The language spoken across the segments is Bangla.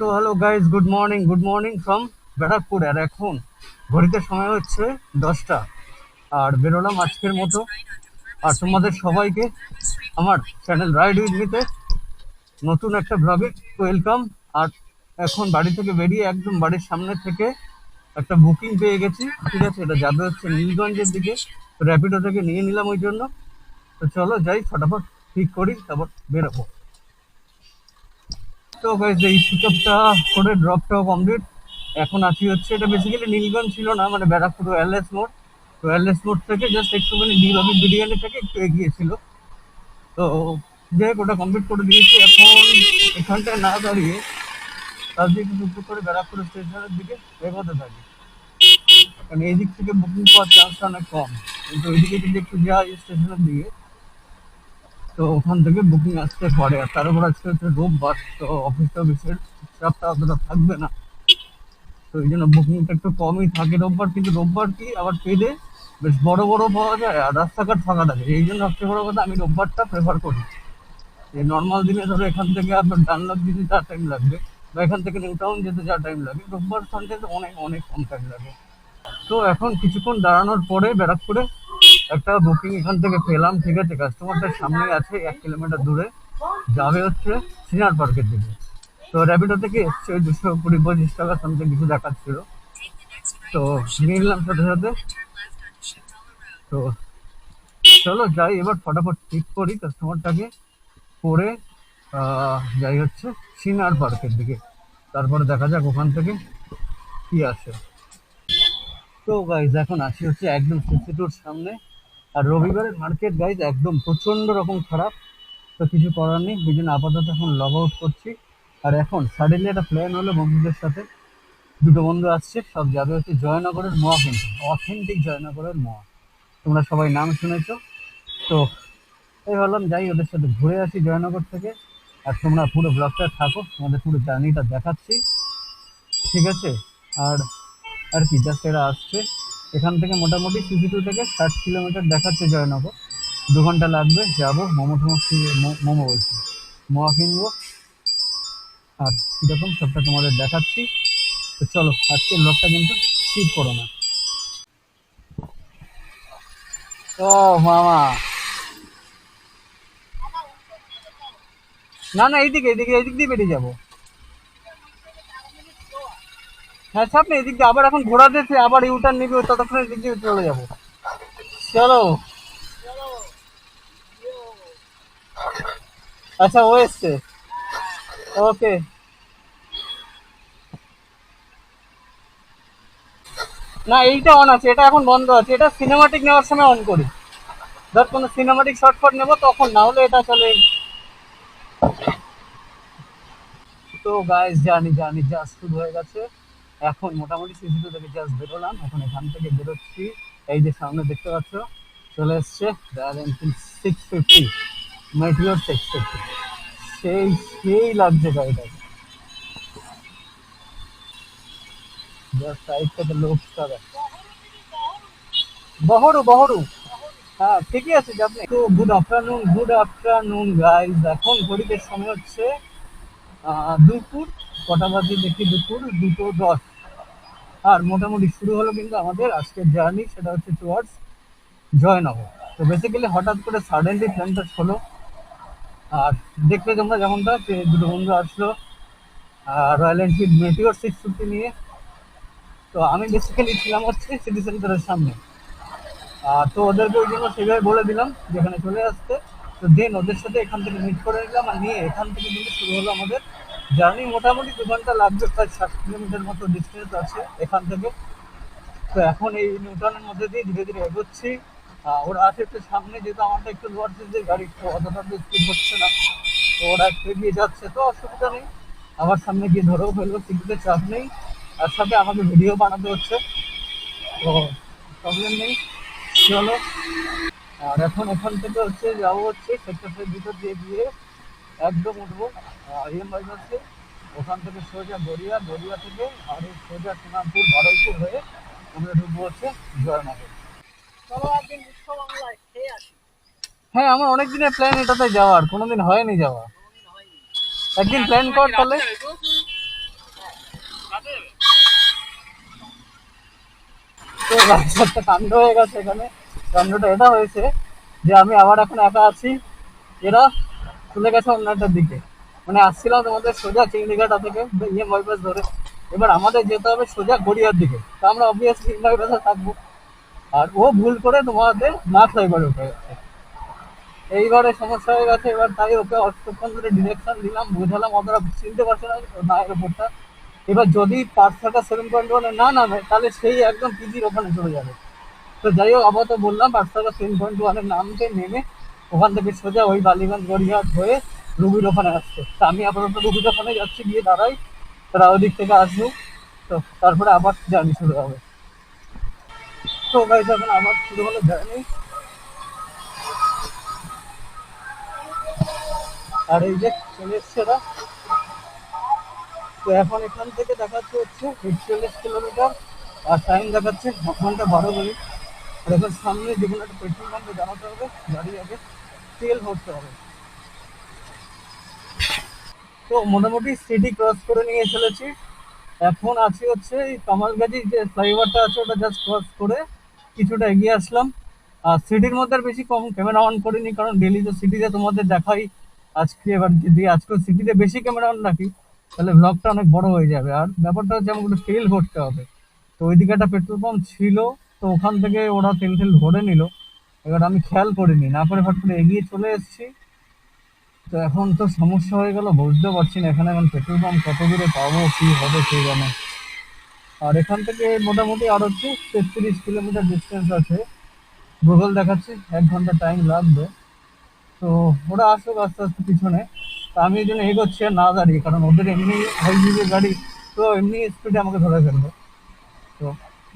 তো hello guys, good morning from Barrackpore. আর এখন ঘড়িতে সময় হচ্ছে 10টা। আর বেরোলাম আজকের মতো। আর তোমাদের সবাইকে আমার চ্যানেল রাইড উইথ মিতে নতুন একটা ব্লগে ওয়েলকাম। আর এখন বাড়ি থেকে বেরিয়ে একদম বাড়ির সামনে থেকে একটা বুকিং পেয়ে গেছি। ঠিক আছে, এটা যাবে হচ্ছে নীলগঞ্জের দিকে। তো র্যাপিডো থেকে নিয়ে নিলাম ওই জন্য। তো চলো যাই, ফটাফট ঠিক করি, তারপর বেরোবো। তো গাইজ এই পিকআপটা করে ড্রপটাও কমপ্লিট। এখন আছি হচ্ছে, এটা বেসিক্যালি নীলগঞ্জ ছিল না, মানে ব্যারাকপুর ওয়্যারলেস মোড়। তো ওয়্যারলেস মোড় থেকে জাস্ট একটুখানি ডিলবি বিরিয়ানি থেকে একটু এগিয়েছিল। তো যাই হোক, ওটা কমপ্লিট করে দিয়েছি। এখন এখানটায় না দাঁড়িয়ে তার দিকে টুকটুক করে ব্যারাকপুর স্টেশনের দিকে এগোতে থাকি। কারণ এই দিক থেকে বুকিং পাওয়ার চান্সটা অনেক কম, কিন্তু ওইদিকে যদি একটু যাই স্টেশনের দিকে, তো ওখান থেকে বুকিং আসতে পারে। আর তার উপর আজকে হচ্ছে রোববার, তো অফিস টফিসের চাপটা অতটা থাকবে না। তো এই জন্য বুকিংটা একটু কমই থাকে রোববার। কিন্তু রোববার কি আবার পেলে বেশ বড় বড় পাওয়া যায় আর রাস্তাঘাট ফাঁকা থাকে। এই জন্য সবচেয়ে বড় কথা, আমি রোববারটা প্রেফার করি। এই নর্মাল দিনে ধরো এখান থেকে আপনার ডানলপ দিতে যা টাইম লাগবে, বা এখান থেকে নিউ টাউন যেতে যা টাইম লাগে, রোববার সানডেতে অনেক অনেক কম টাইম লাগে। তো এখন কিছুক্ষণ দাঁড়ানোর পরে ব্যারাকপুরে একটা বুকিং এখান থেকে পেলাম। ঠিক আছে, কাস্টমারটার সামনে আছে 1 কিলোমিটার দূরে, যাবে হচ্ছে সিনার পার্কের দিকে। তো র্যাপিডো থেকে এসছে ওই 220-25 টাকা সামথিং কিছু দেখাচ্ছিল। তো নিয়ে নিলাম সাথে সাথে। তো চলো যাই, এবার ফটাফট ঠিক করি কাস্টমারটাকে, করে যাই হচ্ছে সিনার পার্কের দিকে। তারপরে দেখা যাক ওখান থেকে কি আসে। তো গাইজ এখন আসি হচ্ছে একদম সিসিটুর সামনে। আর রবিবারের মার্কেট গাইজ একদম প্রচণ্ড রকম খারাপ। তো কিছু করার নেই, এই জন্য আপাতত এখন লগ আউট করছি। আর এখন সাডেনলি একটা প্ল্যান হলো বন্ধুদের সাথে, দুটো বন্ধু আসছে, সব যাবে হচ্ছে জয়নগরের মোয়া কিনতে, অথেন্টিক জয়নগরের মোয়া। তোমরা সবাই নাম শুনেছো। তো এই ভাবলাম যাই, ওদের সাথে ঘুরে আসি জয়নগর থেকে। আর তোমরা পুরো ব্লগটা থাকো, তোমাদের পুরো জার্নিটা দেখাচ্ছি। ঠিক আছে। আর আর কি, জাস্ট এরা আসছে এখান থেকে, মোটামুটি সিসি2 থেকে 60 কিলোমিটার দেখাচ্ছে জয়নগর। 2 ঘন্টা লাগবে, যাবো মোমো টোমো মোমো বলছি, মোয়া কিনবো। আর কীরকম সবটা তোমাদের দেখাচ্ছি। তো চলো, আজকের ব্লগটা কিন্তু স্কিপ করো না। ও মামা, না না, এইদিকে এইদিকে, এইদিক দিয়ে বেরিয়ে যাবো। হ্যাঁ চাপ নেই, এদিক দিয়ে আবার এখন ঘোরা দিয়েছে, আবার ইউটার্ন নিবি, ততক্ষণ এদিক দিয়ে চলে যাবো। চলো। আচ্ছা, ও এসছে। ওকে। না, এইটা অন আছে, এটা এখন বন্ধ আছে। এটা সিনেমাটিক নেওয়ার সময় অন করি, ধর কোনো সিনেমাটিক শর্ট ফট নেবো তখন, না হলে এটা চলে। তো গাইস জানি জানি জাস্ট শুরু হয়ে গেছে। এখন মোটামুটি সিসি2 থেকে জাস্ট বেরোলাম, এখন এখান থেকে বেরোচ্ছি। এই যে সামনে দেখতে পাচ্ছ, চলে এসছে রয়্যাল এনফিল্ড 650, মেটিওর 650। সেই সেই লাগছে গাড়িটা, জাস্ট সাইড থেকে লোকটা দেখ। বহরু বহরু। হ্যাঁ ঠিকই আছে, যাবে। তো গুড আফটারনুন গাইস। এখন ঘড়িতে সময় হচ্ছে দুপুর কটা বাজে দেখি, দুপুর 2:10। আর মোটামুটি শুরু হলো কিন্তু আমাদের আজকের জার্নি, সেটা হচ্ছে টুয়ার্ডস জয়নগর। তো বেসিক্যালি হঠাৎ করে সাডেনলি প্ল্যানটা হলো। আর দেখলে তোমরা যেমনটা, যে দুটো বন্ধু আসলো রয়্যাল এনফিল্ড মেটিওর 650 নিয়ে। তো আমি বেসিক্যালি ছিলাম হচ্ছে সিটি সেন্টারের সামনে। তো ওদেরকে ওই জন্য সেভাবে বলে দিলাম যেখানে চলে আসতে। তো দেন ওদের সাথে এখান থেকে মিট করে নিলাম, আর নিয়ে এখান থেকে কিন্তু শুরু হলো আমাদের জার্নি। মোটামুটি 2 ঘন্টা লাগবে, প্রায় 60 কিলোমিটার মতো ডিস্টেন্স আছে এখান থেকে। তো এখন এই নিউটনের মধ্যে দিয়ে ধীরে ধীরে এগোচ্ছি। ওরা আছে একটু সামনে, যেহেতু আমারটা একটু লোয়ার সাইজের গাড়ি, তো অতটা স্পিড হচ্ছে না। তো ওরা একটু এগিয়ে যাচ্ছে, তো অসুবিধা নেই। আবার সামনে গিয়ে ধরেও ফেলবো, সিটিতে চাপ নেই। আর সাথে আমাকে ভিডিও বানাতে হচ্ছে, তো প্রবলেম নেই। চলো। আর এখন এখান থেকে হচ্ছে যাবো হচ্ছে সেক্টরের ভিতর দিয়ে গিয়ে একদম উঠবো ইএম বাইপাসে। ওখান থেকে সোজা গড়িয়া, গড়িয়া থেকে আর এই সোজা সোনারপুর বারুইপুর হয়ে আমরা ঢুকবো হচ্ছে জয়নগর। চলো একদিন বিশ্ব বাংলায় খেয়ে আসি। হ্যাঁ, আমার অনেক দিনের প্ল্যান এটাতে যাওয়ার, কোনোদিন হয়নি যাওয়া। একদিন প্ল্যান কর তাহলে। তো guys, একটা কাণ্ড হয়ে গেছে এখানে। কাণ্ডটা এটা হয়েছে যে আমি আবার এখন একা আছি, এরা চলে গেছে অন্য একটা দিকে। মানে আসছিলাম তোমাদের সোজা চিংড়িঘাটা থেকে ইয়ে বাইপাস ধরে, এবার আমাদের যেতে হবে সোজা গড়িয়ার দিকে। তো আমরা অবভিয়াসলি বাইপাসে থাকবো, আর ও ভুল করে তোমাদের না ফ্লাইওভারে উঠে গেছে। এইবারে সমস্যা হয়ে গেছে, এবার তাই ওকে অতক্ষণ ধরে ডিরেকশন দিলাম, বোঝালাম, অতটা চিনতে পারছে না মায়ের ওপরটা। এবার যদি পার্সাটা 7.1 না নামে তাহলে সেই একদম পিজির ওখানে চলে যাবে। তো যাই হোক, আপাতত বললাম পার্সাটা 7.1 নামতে নেমে ওখান থেকে সোজা ওই বালিগঞ্জ গড়িয়াহাট হয়ে রুবির ওখানে আসছে। তা আমি আপাতত রুবির ওখানে যাচ্ছি, গিয়ে দাঁড়াই, তারা ওদিক থেকে আসুক, তো তারপরে আবার জার্নি শুরু হবে। তো গাইস এখন আবার শুরু হলো জার্নি। আর এই যে চলে এসছে ওরা। তো এখন এখান থেকে দেখাচ্ছে হচ্ছে 41 কিলোমিটার, আর টাইম দেখাচ্ছে 1 ঘন্টা 12 মিনিট। আর এখন সামনে যে কোনো একটা পেট্রোল পাম্পে দাঁড়াতে হবে, গাড়ি আগে তেল ভরতে হবে। তো মোটামুটি সিটি ক্রস করে নিয়ে চলেছি। এখন আছি হচ্ছে এই কামালগাজি যে ফ্লাইওভারটা আছে ওটা জাস্ট ক্রস করে কিছুটা এগিয়ে আসলাম। আর সিটির মধ্যে আর বেশি কম ক্যামেরা অন করিনি, কারণ ডেলি তো সিটিতে তোমাদের দেখাই। আজকে এবার যদি আজকে সিটিতে বেশি ক্যামেরা অন রাখি তাহলে ব্লগটা অনেক বড় হয়ে যাবে। আর ব্যাপারটা হচ্ছে আমাকে একটু তেল ভরতে হবে। তো ওইদিকে একটা পেট্রোল পাম্প ছিল, তো ওখান থেকে ওরা তেল টেল ভরে নিল। এবার আমি খেয়াল করিনি, না করে ফট করে এগিয়ে চলে এসেছি। তো এখন তো সমস্যা হয়ে গেল, বুঝতে পারছি না এখানে এখন পেট্রোল পাম্প কত দূরে পাবো, কি হবে কে জানে। আর এখান থেকে মোটামুটি আর হচ্ছে 33 কিলোমিটার ডিস্টেন্স আছে। গুগল দেখাচ্ছে 1 ঘন্টা টাইম লাগবে। তো ওরা আসুক আস্তে আস্তে পিছনে। তা আমি এই জন্য এগোচ্ছি আর না দাঁড়িয়ে, কারণ ওদের এমনি হাই স্পিডের গাড়ি, তো এমনি স্পিডে আমাকে ধরে ফেলবে। তো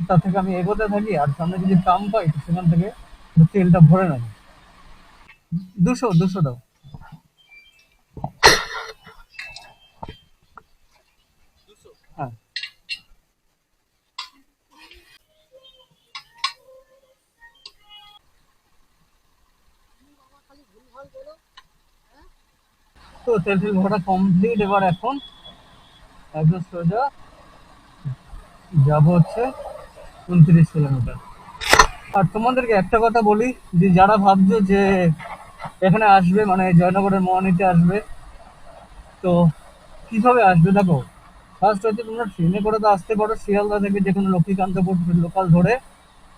তার থেকে আমি এগোতে থাকি, আর সামনে যদি ট্রাম পাই তো সেখান থেকে তেলটা ভরে নেবো। 200 দাও। হ্যাঁ। তো তেল তেল ভরা কমপ্লিট, এবার এখন একদম সোজা যাবো হচ্ছে 29 কিলোমিটার। আর তোমাদেরকে একটা কথা বলি, যে যারা ভাবছো যে এখানে আসবে মানে জয়নগরের মহানিতে আসবে, তো কিভাবে আসবে দেখো। ফার্স্ট হচ্ছে তোমরা ট্রেনে করে তো আসতে পারো, শিয়ালদা থেকে যে কোনো লক্ষ্মীকান্তপুর লোকাল ধরে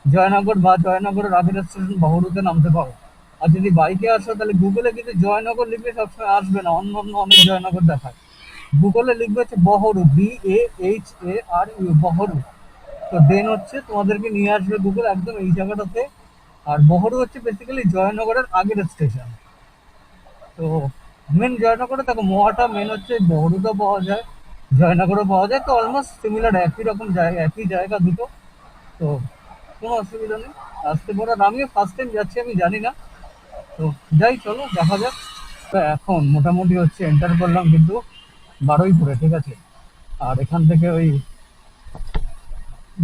জয়নগর বা জয়নগরের আগের স্টেশন বহরুতে নামতে পারো। আর যদি বাইকে আসো তাহলে গুগলে কিন্তু জয়নগর লিখলে সবসময় আসবে না, অন্য অন্য অনেক জয়নগর দেখায়। গুগলে লিখবে হচ্ছে বহরু, BAHARU, বহরু। তো দেন হচ্ছে তোমাদেরকে নিয়ে আসবে গুগল একদম এই জায়গাটাতে। আর বহরু হচ্ছে বেসিক্যালি জয়নগরের আগের স্টেশন। তো মেন জয়নগরে দেখো মোয়াটা মেন হচ্ছে, বহরুতেও পাওয়া যায়, জয়নগরেও পাওয়া যায়, তো অলমোস্ট সিমিলার, একই রকম জায়গা, একই জায়গা দুটো। তো কোনো অসুবিধা নেই, আসতে পারো। আর আমিও ফার্স্ট টাইম যাচ্ছি, আমি জানি না। তো যাই, চলো দেখা যাক। তো এখন মোটামুটি হচ্ছে এন্টার করলাম কিন্তু বারুইপুরে, ঠিক আছে। আর এখান থেকে ওই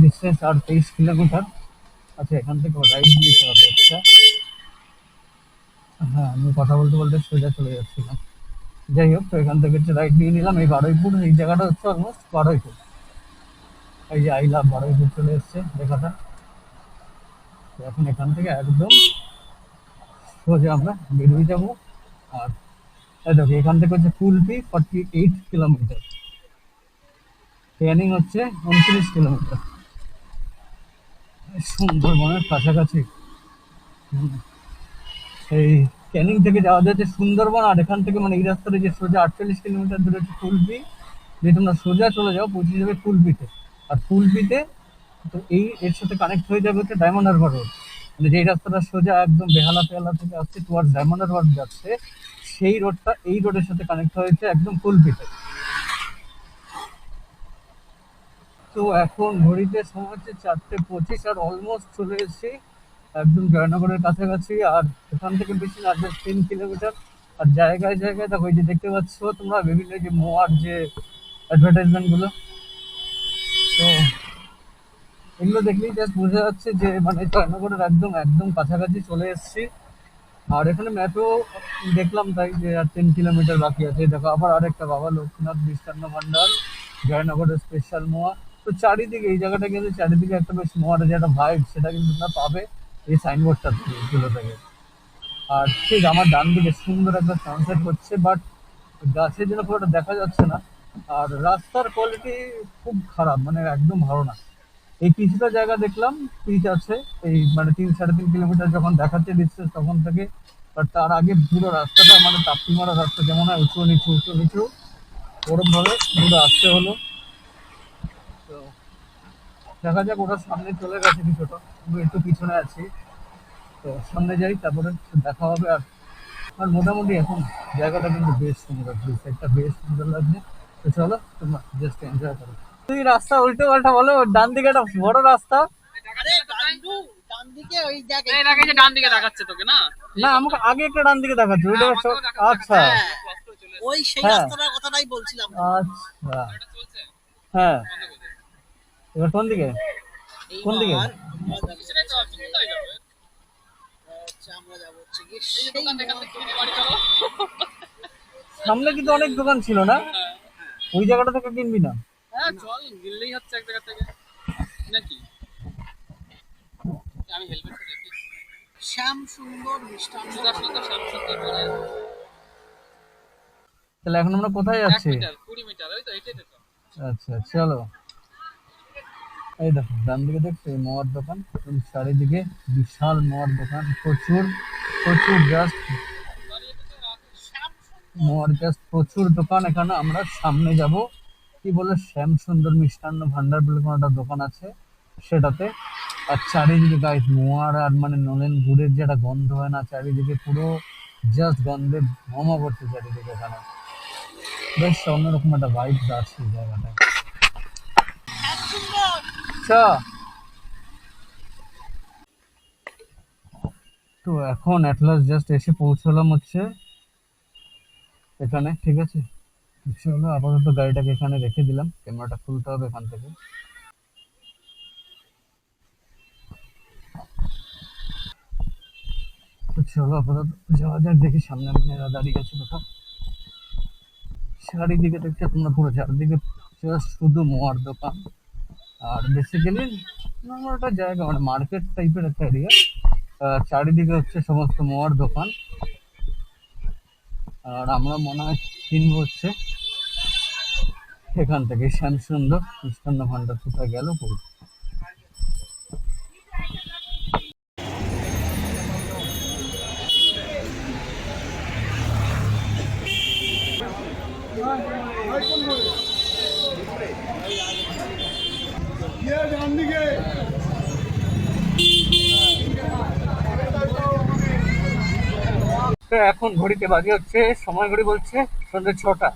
ডিস্টেন্স আর 23 কিলোমিটার। আচ্ছা, এখান থেকে রাইট নিতে হবে একটা। হ্যাঁ, আমি কথা বলতে বলতে সোজা চলে যাচ্ছিলাম। যাই হোক, তো এখান থেকে হচ্ছে রাইট নিয়ে নিলাম। এই বারুইপুর, এই জায়গাটা হচ্ছে অলমোস্ট বারুইপুর। এই যে আই লাভ বারুইপুর চলে এসছে লেখাটা। তো এখন এখান থেকে একদম সোজা আমরা বেরিয়ে যাবো। আর এই দেখো, এখান থেকে হচ্ছে কুলপি 48 কিলোমিটার, ক্যানিং হচ্ছে 29 কিলোমিটার। সুন্দরবনের কাছাকাছি। এই ক্যানিং থেকে যাওয়া যাচ্ছে সুন্দরবন, আর এখান থেকে মানে এই রাস্তাটা যে সোজা 48 কিলোমিটার দূরে হচ্ছে কুলপি। যে তোমরা সোজা চলে যাও, পৌঁছে যাবে কুলপিতে। আর কুলপিতে তো এই এর সাথে কানেক্ট হয়ে যাবে হচ্ছে ডায়মন্ড হারবার রোড। মানে যেই রাস্তাটা সোজা একদম বেহালা ফেহালা থেকে আসছে টুয়ার্ডস ডায়মন্ড হারবার যাচ্ছে, সেই রোডটা এই রোডের সাথে কানেক্ট হয়েছে একদম কুলপিতে। তো এখন ঘড়িতে সময় হচ্ছে 4:25, আর অলমোস্ট চলে এসেছি একদম জয়নগরের কাছাকাছি। আর এখান থেকে বেশি না, জাস্ট 10 কিলোমিটার। আর জায়গায় জায়গায় দেখো, এই যে দেখতে পাচ্ছ তোমরা বিভিন্ন যে মোয়ার যে অ্যাডভার্টাইজমেন্ট গুলো, তো এগুলো দেখলেই জাস্ট বোঝা যাচ্ছে যে মানে জয়নগরের একদম একদম কাছাকাছি চলে এসেছি। আর এখানে ম্যাপেও দেখলাম তাই যে আর 10 কিলোমিটার বাকি আছে। দেখো আবার আরেকটা বাবা লোকনাথ মিষ্টান্ন ভান্ডার, জয়নগরের স্পেশাল মোয়া। তো চারিদিকে এই জায়গাটা কিন্তু চারিদিকে একটা বেশ মজার যে একটা ভাইব, সেটা কিন্তু তোমরা পাবে এই সাইনবোর্ডটা গুলো থেকে। আর ঠিক আমার ডান দিকে সুন্দর একটা সানসেট হচ্ছে, বাট গাছের জন্য পুরোটা দেখা যাচ্ছে না। আর রাস্তার কোয়ালিটি খুব খারাপ, মানে একদম ভালো না। এই কিছুটা জায়গা দেখলাম পিচ আছে, এই মানে 3-3.5 কিলোমিটার যখন দেখাচ্ছে ডিস্টেন্স তখন থেকে। বাট তার আগে পুরো রাস্তাটা মানে টাপ্পি মারা রাস্তা, যেমন হয় উঁচু নিচু উঁচু নিচু, ওরম ভাবে পুরো আসতে হলো। তো দেখা যাক, ওটা সামনে চলে গেছে কিছুটা, আমি একটু পিছনে আছি। তো সামনে যাই, তারপরে দেখা হবে। আর আর মোটামুটি এখন জায়গাটা কিন্তু বেশ সুন্দর, দুই সাইডটা বেশ সুন্দর লাগছে। তো চলো তোমরা জাস্ট এনজয় করো। তুই রাস্তা উল্টো পাল্টা বলো, ডান দিকে একটা বড় রাস্তা। আরে গান্ডু, ডান দিকে ওই দেখ, এই দেখে যে ডান দিকে দেখাচ্ছে তোকে না? না, আমাকে আগে একটা ডান দিকে দেখাচ্ছে, ওইটা আচ্ছা। হ্যাঁ, ওই সেই হ্যাঁ রাস্তাটার কথাটাই বলছিলাম। আচ্ছা। হ্যাঁ, এবার কোন দিকে? কোন দিকে? এইবার আমরা যাবো হচ্ছে কি সেই সামনে কিন্তু অনেক দোকান ছিল না, ওই জায়গাটা থেকে কিনবি না? হ্যাঁ চল, গিললেই হচ্ছে এক জায়গা থেকে নাকি? আমি হেলমেটটা দেখি। শ্যাম সুন্দর মিষ্টান্ন ভান্ডার। শ্যাম সুন্দর বলে তাহলে এখন আমরা কোথায় 1 যাচ্ছি? মিটার 20 মিটার, ওই তো এটাই তো। আচ্ছা চলো। এই দেখো ডান দিকে দেখছো এই মোয়ার দোকান, এবং চারিদিকে বিশাল মোয়ার দোকান, প্রচুর প্রচুর জাস্ট মোয়ার, জাস্ট প্রচুর দোকান। এখানে আমরা সামনে যাব, কি বলে শ্যাম সুন্দর মিষ্টান্ন ভান্ডার বলে কোনো একটা দোকান আছে সেটাতে। আর চারিদিকে গাইস মোয়ার আর মানে নলেন গুড়ের যে একটা গন্ধ হয় না, চারিদিকে পুরো জাস্ট গন্ধে ভমা করছে চারিদিকে। এখানে বেশ অন্যরকম একটা ভাইব আছে এই জায়গাটায়। আচ্ছা, তো এখন অ্যাট লাস্ট জাস্ট এসে পৌঁছলাম হচ্ছে এখানে, ঠিক আছে। চলো আপাতত গাড়িটাকে এখানে রেখে দিলাম, ক্যামেরাটা খুলতে হবে এখান থেকে। তো চলো আপাতত যাওয়া যাক, দেখি সামনে মেয়েরা দাঁড়িয়ে আছে কোথাও। চারিদিকে দেখছে তোমরা, পুরো চারিদিকে just শুধু মোয়ার দোকান। আর বেসিক্যালি নর্মাল একটা জায়গা, মানে মার্কেট টাইপের একটা এরিয়া। চারিদিকে হচ্ছে সমস্ত মোয়ার দোকান। আর আমরা মনে হয় কিনবো হচ্ছে এখান থেকে শ্যামসুন্দর মিষ্টান্ন ভান্ডার। কোথায় গেল কই? তো এখন ঘড়িতে বাজে হচ্ছে, সময় ঘড়ি বলছে সন্ধ্যে 6টা।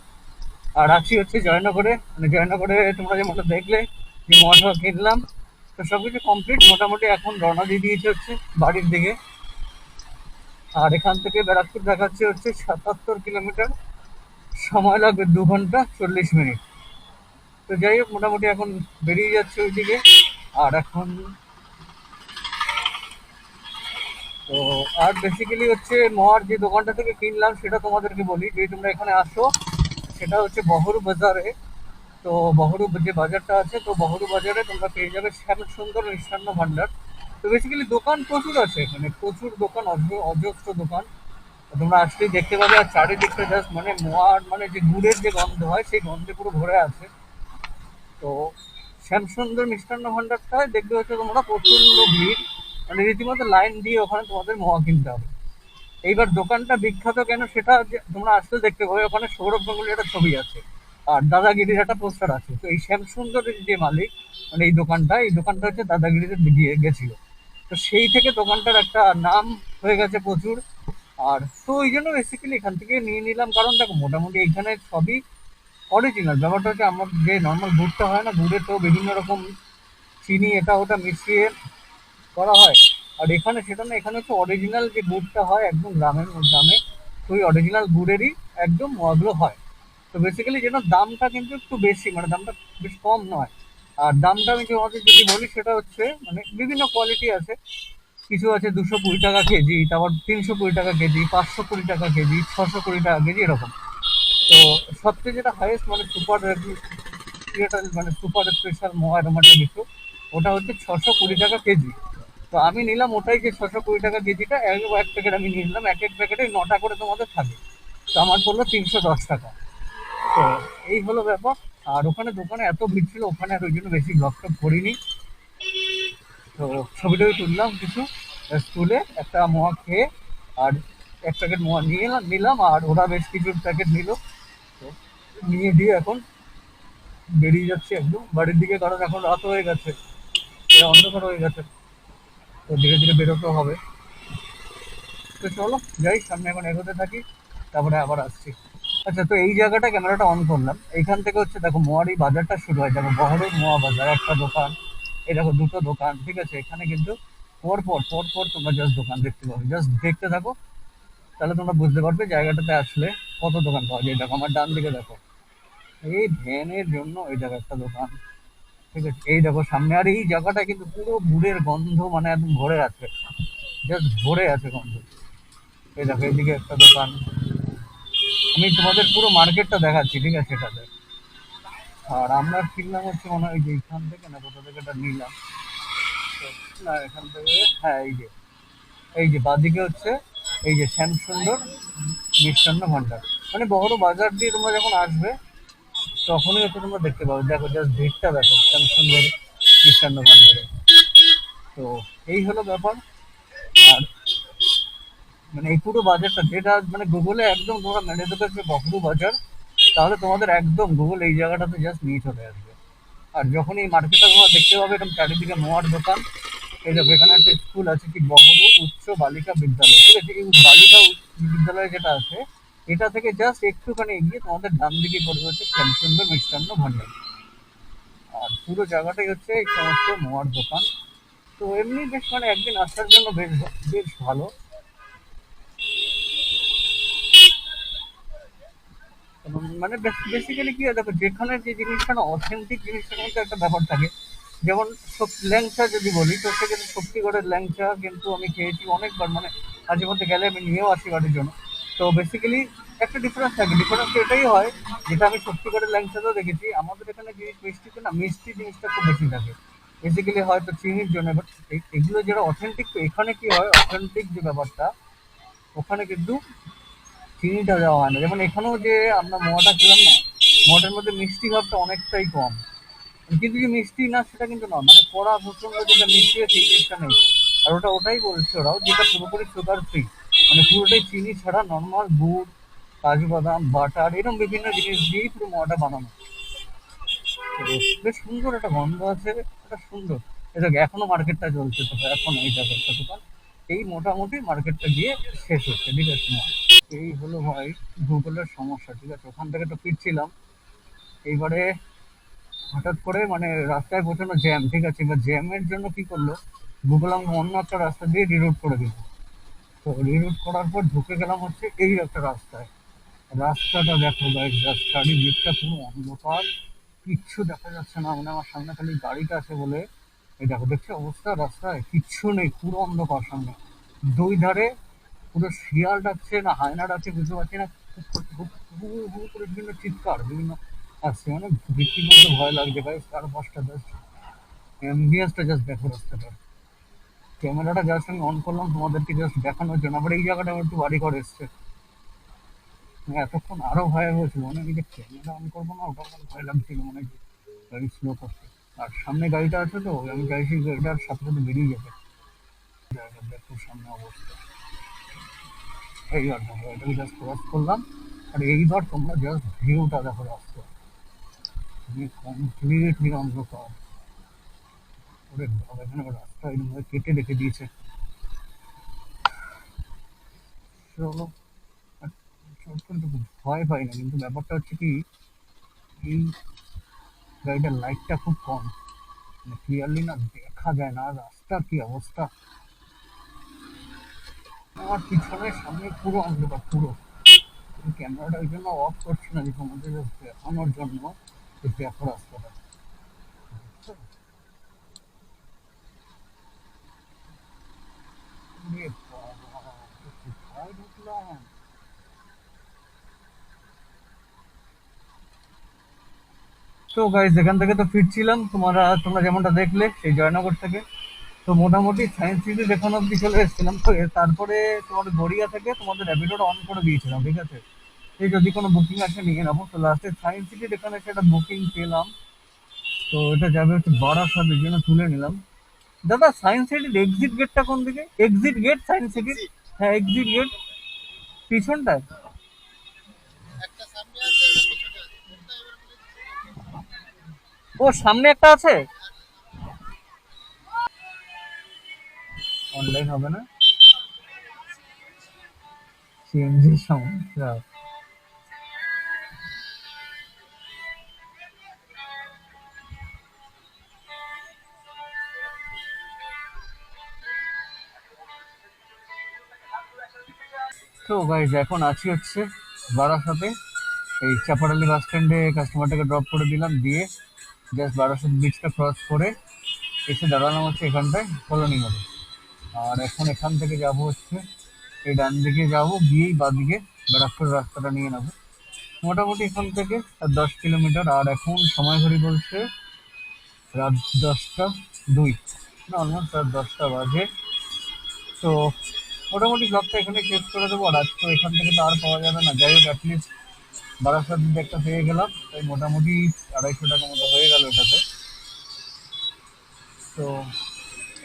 আর আছি হচ্ছে জয়নগরে, মানে জয়নগরে তোমরা যেমন দেখলে যে মহাসভা কিনলাম, তো সবকিছু কমপ্লিট মোটামুটি। এখন রওনা দিয়ে দিয়েছে হচ্ছে বাড়ির দিকে। আর এখান থেকে ব্যারাকপুর দেখাচ্ছে হচ্ছে 77 কিলোমিটার, সময় লাগবে 2 ঘন্টা 40 মিনিট। তো যাই হোক, মোটামুটি এখন বেরিয়ে যাচ্ছে ওইদিকে। আর এখন তো আর বেসিক্যালি হচ্ছে মহার যে দোকানটা থেকে কিনলাম সেটা তোমাদেরকে বলি, যে তোমরা এখানে আসো সেটা হচ্ছে বহরু বাজারে। তো বহরু যে বাজারটা আছে, তো বহরু বাজারে তোমরা পেয়ে যাবে শ্যাম সুন্দর মিষ্টান্ন ভান্ডার। তো বেসিক্যালি দোকান প্রচুর আছে এখানে, প্রচুর দোকান, অজস্র দোকান। তো তোমরা আসলেই দেখতে পাবে। আর চারিদিকটা জাস্ট মানে মোয়ার মানে যে গুড়ের যে গন্ধ হয় সেই গন্ধে পুরো ভরে আছে। তো শ্যামসুন্দর মিষ্টান্ন ভান্ডারটায় দেখবে হচ্ছে তোমরা প্রচন্ড ভিড়, মানে রীতিমতো লাইন দিয়ে ওখানে তোমাদের মোয়া কিনতে হবে। এইবার দোকানটা বিখ্যাত কেন সেটা তোমরা আসলে দেখতে পাবে, ওখানে সৌরভ গাঙ্গুলির একটা ছবি আছে আর দাদাগিরির একটা পোস্টার আছে। তো এই শ্যামসুন্দরের যে মালিক, মানে এই দোকানটা হচ্ছে দাদাগিরিতে গিয়ে গেছিল। তো সেই থেকে দোকানটার একটা নাম হয়ে গেছে প্রচুর। আর তো ওই জন্য বেসিক্যালি এখান থেকে নিয়ে নিলাম, কারণ দেখো মোটামুটি এখানে সবই অরিজিনাল। ব্যাপারটা হচ্ছে আমার যে নর্মাল গুড়টা হয় না, গুড়ে তো বিভিন্ন রকম চিনি এটা ওটা মিশিয়ে করা হয়। আর এখানে সেটা না, এখানে হচ্ছে অরিজিনাল যে গুড়টা হয় একদম গ্রামের গ্রামে, তো ওই অরিজিনাল গুড়েরই একদম মগলো হয়। তো বেসিক্যালি যেটা দামটা কিন্তু একটু বেশি, মানে দামটা বেশ কম নয়। আর দামটা আমি তোমাদের যদি বলি সেটা হচ্ছে মানে বিভিন্ন কোয়ালিটি আছে। কিছু আছে 220 টাকা কেজি, তারপর 320 টাকা কেজি, 520 টাকা কেজি, 620 টাকা কেজি, এরকম। তো সবচেয়ে যেটা হাইয়েস্ট মানে সুপার যেটা মানে সুপার স্পেশাল মোয়া এরকম একটা কিছু, ওটা হচ্ছে 620 টাকা কেজি। তো আমি নিলাম ওটাই, যে 620 টাকা কেজিটা, এক প্যাকেট আমি নিয়ে নিলাম, এক এক প্যাকেটে 9টা করে তোমাদের থাকে। তো আমার পড়লো 310 টাকা। তো এই হলো ব্যাপার। আর ওখানে দোকানে এত ভিড় ছিল, ওখানে আর ওই জন্য বেশি ব্লগ টক করিনি। তো ছবিটাই তুললাম কিছু, তুলে একটা মোয়া খেয়ে আর এক প্যাকেট মোয়া নিলাম, আর ওরা বেশ কিছু প্যাকেট নিল। তো নিয়ে দিয়ে এখন বেরিয়ে যাচ্ছি একদম বাড়ির দিকে, কারণ এখন রাত হয়ে গেছে, এটা অন্ধকার হয়ে গেছে। তো ধীরে ধীরে বেরোতে হবে। তো চলো যাই, সামনে এখন এগোতে থাকি, তারপরে আবার আসছি। আচ্ছা, তো এই জায়গাটা ক্যামেরাটা অন করলাম, এইখান থেকে হচ্ছে দেখো মোয়ার এই বাজারটা শুরু হয়, দেখো বহরম মোয়া বাজার, একটা দোকান, এই দেখো দুটো দোকান, ঠিক আছে। এখানে কিন্তু পর পর পর পর তোমরা জাস্ট দোকান দেখতে পাবে, জাস্ট দেখতে থাকো, তাহলে তোমরা বুঝতে পারবে জায়গাটাতে আসলে কত দোকান পাওয়া যায়। দেখো আমার ডান দিকে দেখো, এই ভ্যানের জন্য এই দেখো একটা দোকান, ঠিক আছে। এই দেখো সামনে, আর এই জায়গাটা কিন্তু পুরো গুড়ের গন্ধ, মানে একদম ভরে আছে, জাস্ট ভরে আছে গন্ধ। এই দেখো এদিকে একটা দোকান, আমি তোমাদের পুরো মার্কেটটা দেখাচ্ছি, ঠিক আছে এটাতে। আর আমরা কিনলাম হচ্ছে মনে হয় যে এইখান থেকে না কোথা থেকে এটা নিলাম। তো না এখান থেকে, হ্যাঁ এই যে বাদিকে হচ্ছে এই যে শ্যামসুন্দর মিষ্টান্ন ভান্ডার, মানে বড় বাজার দিয়ে তোমরা যখন আসবে তখনই হচ্ছে তোমরা দেখতে পাবে। দেখো জাস্ট ভিড়টা দেখো শ্যামসুন্দর মিষ্টান্ন ভান্ডারে। তো এই হলো ব্যাপার। আর মানে এই পুরো বাজারটা, যেটা মানে গুগলে একদম তোমরা মেরে দেবে যে বহরু বাজার, তাহলে তোমাদের একদম গুগল এই জায়গাটাতে জাস্ট নিয়ে চলে আসবে। আর যখন এই মার্কেটটা তোমরা দেখতে পাবে এরকম চারিদিকে মোয়ার দোকান, এই দেখো এখানে একটা স্কুল আছে কি, বহরু উচ্চ বালিকা বিদ্যালয়, ঠিক আছে। এই বালিকা বিদ্যালয় যেটা আছে, এটা থেকে জাস্ট একটুখানি এগিয়ে তোমাদের ডান দিকে পড়বে হচ্ছে শ্যামসুন্দর মিষ্টান্ন ভান্ডার। আর পুরো জায়গাটাই হচ্ছে এই সমস্ত মোয়ার দোকান। তো এমনি বেশ মানে একদিন আসার জন্য বেশ বেশ ভালো। এবং মানে বেসিক্যালি কি হয় দেখো, যেখানে যে জিনিসটা না অথেন্টিক, জিনিসটার মধ্যে একটা ব্যাপার থাকে। যেমন ল্যাংচা যদি বলি, তো সেক্ষেত্রে শক্তিগড়ের ল্যাংচা কিন্তু আমি খেয়েছি অনেকবার, মানে মাঝে মধ্যে গেলে আমি নিয়েও আসি বাড়ির জন্য। তো বেসিক্যালি একটা ডিফারেন্স থাকে, ডিফারেন্স এটাই হয়, যেটা আমি শক্তিগড়ের ল্যাংচাতেও দেখেছি, আমাদের এখানে জিনিস মিষ্টিতে না, মিষ্টি জিনিসটা খুব বেশি থাকে বেসিক্যালি, হয়তো চিনির জন্য। বাট এগুলো যারা অথেন্টিক, তো এখানে কি হয় অথেন্টিক যে ব্যাপারটা, ওখানে কিন্তু চিনিটা দেওয়া হয় না। যেমন এখানেও যে আমরা মোয়াটা খেলাম না, মোয়াটার মধ্যে মিষ্টি ভাবটা অনেকটাই কম, কিন্তু যে মিষ্টি না সেটা কিন্তু না, মানে কড়া প্রচন্ড যেটা মিষ্টি আছে সেই জিনিসটা নেই। আর ওটাই বলছে ওরাও, যেটা পুরোপুরি সুগার ফ্রি, মানে পুরোটাই চিনি ছাড়া নর্মাল গুড়, কাজু বাদাম, বাটার, এরকম বিভিন্ন জিনিস দিয়েই পুরো মোয়াটা বানানো। তো বেশ সুন্দর একটা গন্ধ আছে, এটা সুন্দর। এই দেখ এখনো মার্কেটটা চলছে, তো এখন এই দেখো একটা দোকান, এই মোটামুটি মার্কেটটা গিয়ে শেষ হচ্ছে, ঠিক আছে না। এই হলো ভাই গুগলের সমস্যা, ঠিক আছে। ওখান থেকে তো ফিরছিলাম, এইবারে হঠাৎ করে মানে রাস্তায় প্রচন্ড জ্যাম, ঠিক আছে। এবার জ্যামের জন্য কি করলো, গুগল আমাকে অন্য একটা রাস্তা দিয়ে রিরুট করে দিল। তো রিরুট করার পর ঢুকে গেলাম হচ্ছে এই একটা রাস্তায়। রাস্তাটা দেখো গাইস, জাস্ট চারিদিকটা পুরো অন্ধকার, কিচ্ছু দেখা যাচ্ছে না, মানে আমার সামনে খালি গাড়িটা আছে বলে। এই দেখো দেখছো অবস্থা, রাস্তায় কিচ্ছু নেই, পুরো অন্ধকার সামনে, দুই ধারে পুরো শিয়াল ডাকছে না হায়না ডাকছে বুঝতে পারছি না, হু হু করে বিভিন্ন চিৎকার বিভিন্ন আসছে, মানে রীতিমতো ভয় লাগছে ভাই। চারপাশটা জাস্ট অ্যাম্বিয়েন্সটা জাস্ট দেখো রাস্তাটা। ক্যামেরাটা জাস্ট আমি অন করলাম তোমাদেরকে জাস্ট দেখানোর জন্য, আবার এই জায়গাটা আমার একটু বাড়ি করে এসছে। মানে এতক্ষণ আরো ভয় হয়েছিল, মানে আমি যে ক্যামেরা অন করবো না, ওটা আমার ভয় লাগছিল, মানে গাড়ি স্লো করতে। আর সামনে গাড়িটা আছে, তো আমি চাইছি গাড়িটার সাথে সাথে বেরিয়ে যাবে। জায়গা দেখো সামনে অবস্থা, এইবার দেখো এটাকে জাস্ট ক্রস করলাম। আর এইবার তোমরা জাস্ট ভিউটা দেখো রাস্তা, কমপ্লিটলি অন্ধকার। ওরে বাবা, এখানে আবার রাস্তা এরকম ভাবে কেটে রেখে দিয়েছে। চলো, আর কিন্তু ভয় পাই না, কিন্তু ব্যাপারটা হচ্ছে কি, এই গাড়িটার লাইটটা খুব কম, মানে ক্লিয়ারলি না দেখা যায় না, আর রাস্তার কি অবস্থা। আমার পিছনে সামনে পুরো অন্ধকার পুরো। ক্যামেরাটা ওই জন্য অফ করছি না, যে তোমাদের just দেখানোর জন্য যে দেখো রাস্তাটা, বুঝছো? ওরে বাবা, এ কোথায় ঢুকলাম। তো গাইজ এখান থেকে তো ফিরছিলাম, তোমরা যেমনটা দেখলে সেই জয়নগর থেকে। তো মোটামুটি সায়েন্স সিটি দেখানো অব্দি চলে এসেছিলাম। তো তারপরে তোমাদের গড়িয়া থেকে তোমাদের র্যাপিডোটা অন করে দিয়েছিলাম, ঠিক আছে, এই যদি কোনো বুকিং আছে নিয়ে নেবো। তো লাস্টে সায়েন্স সিটি দেখানো সেটা বুকিং পেলাম। তো এটা যাবে হচ্ছে বারাসাত, এই জন্য তুলে নিলাম। দাদা সায়েন্স সিটির এক্সিট গেটটা কোন দিকে? এক্সিট গেট সায়েন্স সিটির? Exit, হ্যাঁ এক্সিট গেট পিছনটায়। একটা সামনে আছে একটা পেছনে আছে কোনটা এবার ও সামনে একটা আছে। অনলাইন হবে না, সিএনজি সমস্যা। তো গাইজ এখন আছি হচ্ছে বারাসাতে। এই চাপাডালি বাস স্ট্যান্ডে কাস্টমারটাকে ড্রপ করে দিলাম, দিয়ে জাস্ট বারাসাত ব্রিজটা ক্রস করে এসে দাঁড়ালাম হচ্ছে এখানটায় কলোনি মোড়ে। আর এখন এখান থেকে যাব হচ্ছে এই ডান দিকে যাব, গিয়েই বাদিকে ব্যারাকপুর রাস্তাটা নিয়ে নেবো। মোটামুটি এখান থেকে 10 কিলোমিটার। আর এখন সময় ঘড়ি বলছে রাত 10টা 2, না অলমোস্ট রাত 10টা বাজে। তো মোটামুটি ব্লগটা এখানে শেষ করে দেবো। আর আজ তো এখান থেকে তো আর পাওয়া যাবে না, যাই হোক অ্যাটলিস্ট বারাসাত যদি একটা পেয়ে গেলাম, তাই মোটামুটি 250 টাকা মতো হয়ে গেল এটাতে। তো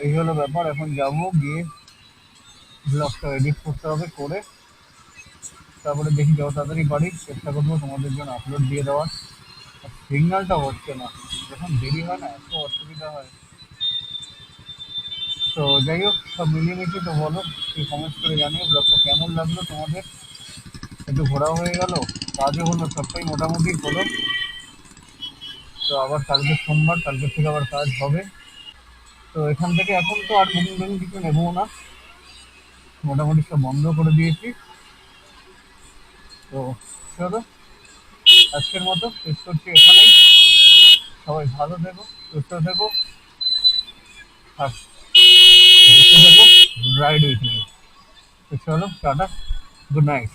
এই হলো ব্যাপার। এখন যাবো, গিয়ে ব্লগটা এডিট করতে হবে, করে তারপরে দেখি যত তাড়াতাড়ি পারি চেষ্টা করবো তোমাদের জন্য আপলোড দিয়ে দেওয়ার। সিগন্যালটা হচ্ছে না, যখন দেরি হয় না এত অসুবিধা হয়। তো যাই হোক সব মিলিয়ে মিশিয়ে তো বলো, কি কমেন্ট করে জানিও ব্লগটা কেমন লাগলো তোমাদের। একটু ঘোরাও হয়ে গেল, কাজও হলো, সবটাই মোটামুটি হলো। তো আবার কালকে সোমবার, কালকে থেকে আবার কাজ হবে। তো এখান থেকে এখন তো আর বুকিং টুকিং কিছু নেবো না, মোটামুটি সব বন্ধ করে দিয়েছি। তো চলো আজকের মতো শেষ করছি এখানেই। সবাই ভালো থেকো, সুস্থ থেকো, আর সুস্থ থেকো, রাইড উইথ মি। তো চলো টাটা, গুড নাইট।